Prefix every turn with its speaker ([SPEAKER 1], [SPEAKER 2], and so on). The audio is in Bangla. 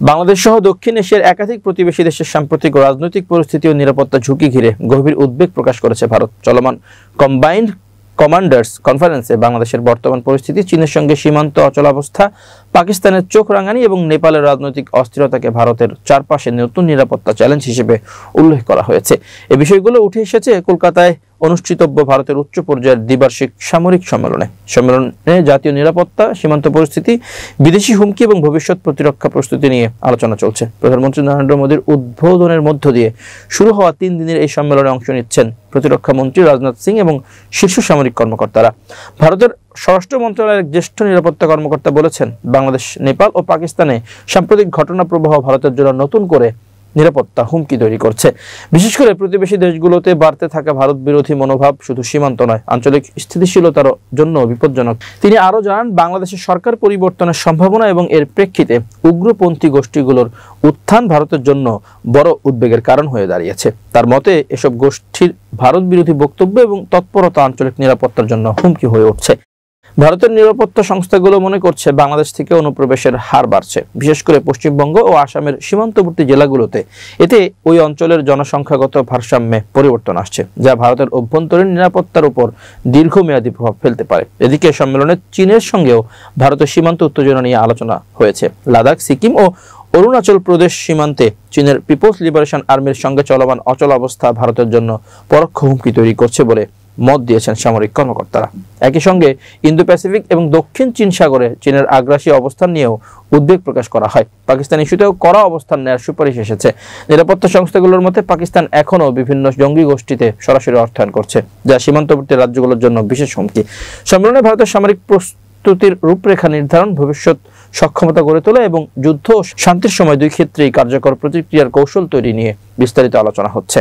[SPEAKER 1] বাংলাদেশ সহ দক্ষিণ এশিয়ার একাধিক প্রতিবেশী দেশের সাম্প্রতিক রাজনৈতিক পরিস্থিতি ও নিরাপত্তা ঝুঁকি ঘিরে গভীর উদ্বেগ প্রকাশ করেছে ভারত। চলমান কম্বাইন্ড কমান্ডার্স কনফারেন্সে বাংলাদেশের বর্তমান পরিস্থিতি, চীনের সঙ্গে সীমান্ত অচলাবস্থা, পাকিস্তানের চোখ রাঙানি এবং নেপালের রাজনৈতিক অস্থিরতাকে ভারতের চারপাশে নতুন নিরাপত্তা চ্যালেঞ্জ হিসেবে উল্লেখ করা হয়েছে। এই বিষয়গুলো উঠে এসেছে কলকাতায় অনুষ্ঠিতব্য ভারতের উচ্চ পর্যায়ের দ্বিবার্ষিক সামরিক সম্মেলনে জাতীয় নিরাপত্তা, সীমান্ত পরিস্থিতি, বিদেশি হুমকি এবং ভবিষ্যৎ প্রতিরক্ষা প্রস্তুতি নিয়ে আলোচনা চলছে। প্রধানমন্ত্রী নরেন্দ্র মোদীর উদ্বোধনের মধ্য দিয়ে শুরু হওয়া 3 দিনের এই সম্মেলনে অংশ নিচ্ছেন প্রতিরক্ষা মন্ত্রী রাজনাথ সিং এবং শীর্ষ সামরিক কর্মকর্তারা। ভারতের স্বরাষ্ট্র মন্ত্রণালয়ের জ্যেষ্ঠ নিরাপত্তা কর্মকর্তা বলেছেন, বাংলাদেশ, নেপাল ও পাকিস্তানে সাম্প্রতিক ঘটনা প্রবাহ ভারতের জন্য নতুন করে নিরাপত্তা হুমকি তৈরি করছে। বিশেষ করে প্রতিবেশী দেশগুলোতে বাড়তে থাকা ভারত বিরোধী মনোভাব শুধু সীমান্ত নয়, আঞ্চলিক স্থিতিশীলতার জন্য বিপজ্জনক। তিনি আরো জানান, বাংলাদেশের সরকার পরিবর্তনের সম্ভাবনা এবং এর প্রেক্ষিতে উগ্রপন্থী গোষ্ঠীগুলোর উত্থান ভারতের জন্য বড় উদ্বেগের কারণ হয়ে দাঁড়িয়েছে। তার মতে, এসব গোষ্ঠীর ভারত বিরোধী বক্তব্য এবং তৎপরতা আঞ্চলিক নিরাপত্তার জন্য হুমকি হয়ে উঠছে। ভারতের নিরাপত্তা সংস্থাগুলো মনে করছে, বাংলাদেশ থেকে অনুপ্রবেশের হার বাড়ছে, বিশেষ করে পশ্চিমবঙ্গ ও আসামের সীমান্তবর্তী জেলাগুলোতে। এতে ওই অঞ্চলের জনসংখ্যাগত ভারসাম্যে পরিবর্তন আসছে, যা ভারতের অভ্যন্তরীণ নিরাপত্তার উপর দীর্ঘমেয়াদী প্রভাব ফেলতে পারে। এদিকে সম্মেলনে চীনের সঙ্গেও ভারতের সীমান্ত উত্তেজনা নিয়ে আলোচনা হয়েছে। লাদাখ, সিকিম ও অরুণাচল প্রদেশ সীমান্তে চীনের পিপলস লিবারেশন আর্মির সঙ্গে চলমান অচলাবস্থা ভারতের জন্য পরোক্ষ হুমকি তৈরি করছে বলে মত দিয়েছেন সামরিক কর্মকর্তারা। একই সঙ্গে ইন্দো প্যাসিফিক এবং দক্ষিণ চীন সাগরে চীনের আগ্রাসী অবস্থান নিয়েও উদ্বেগ প্রকাশ করা হয়। পাকিস্তান ইস্যুতেও কড়া অবস্থান নেওয়ার সুপারিশ এসেছে। নিরাপত্তা সংস্থাগুলোর মতে, পাকিস্তান এখনও বিভিন্ন জঙ্গি গোষ্ঠীতে সরাসরি অর্থায়ন করছে, যা সীমান্তবর্তী রাজ্যগুলোর জন্য বিশেষ হুমকি। সম্মেলনে ভারতের সামরিক প্রস্তুতির রূপরেখা নির্ধারণ, ভবিষ্যৎ সক্ষমতা গড়ে তোলা এবং যুদ্ধ ও শান্তির সময় 2 ক্ষেত্রেই কার্যকর প্রতিক্রিয়ার কৌশল তৈরি নিয়ে বিস্তারিত আলোচনা হচ্ছে।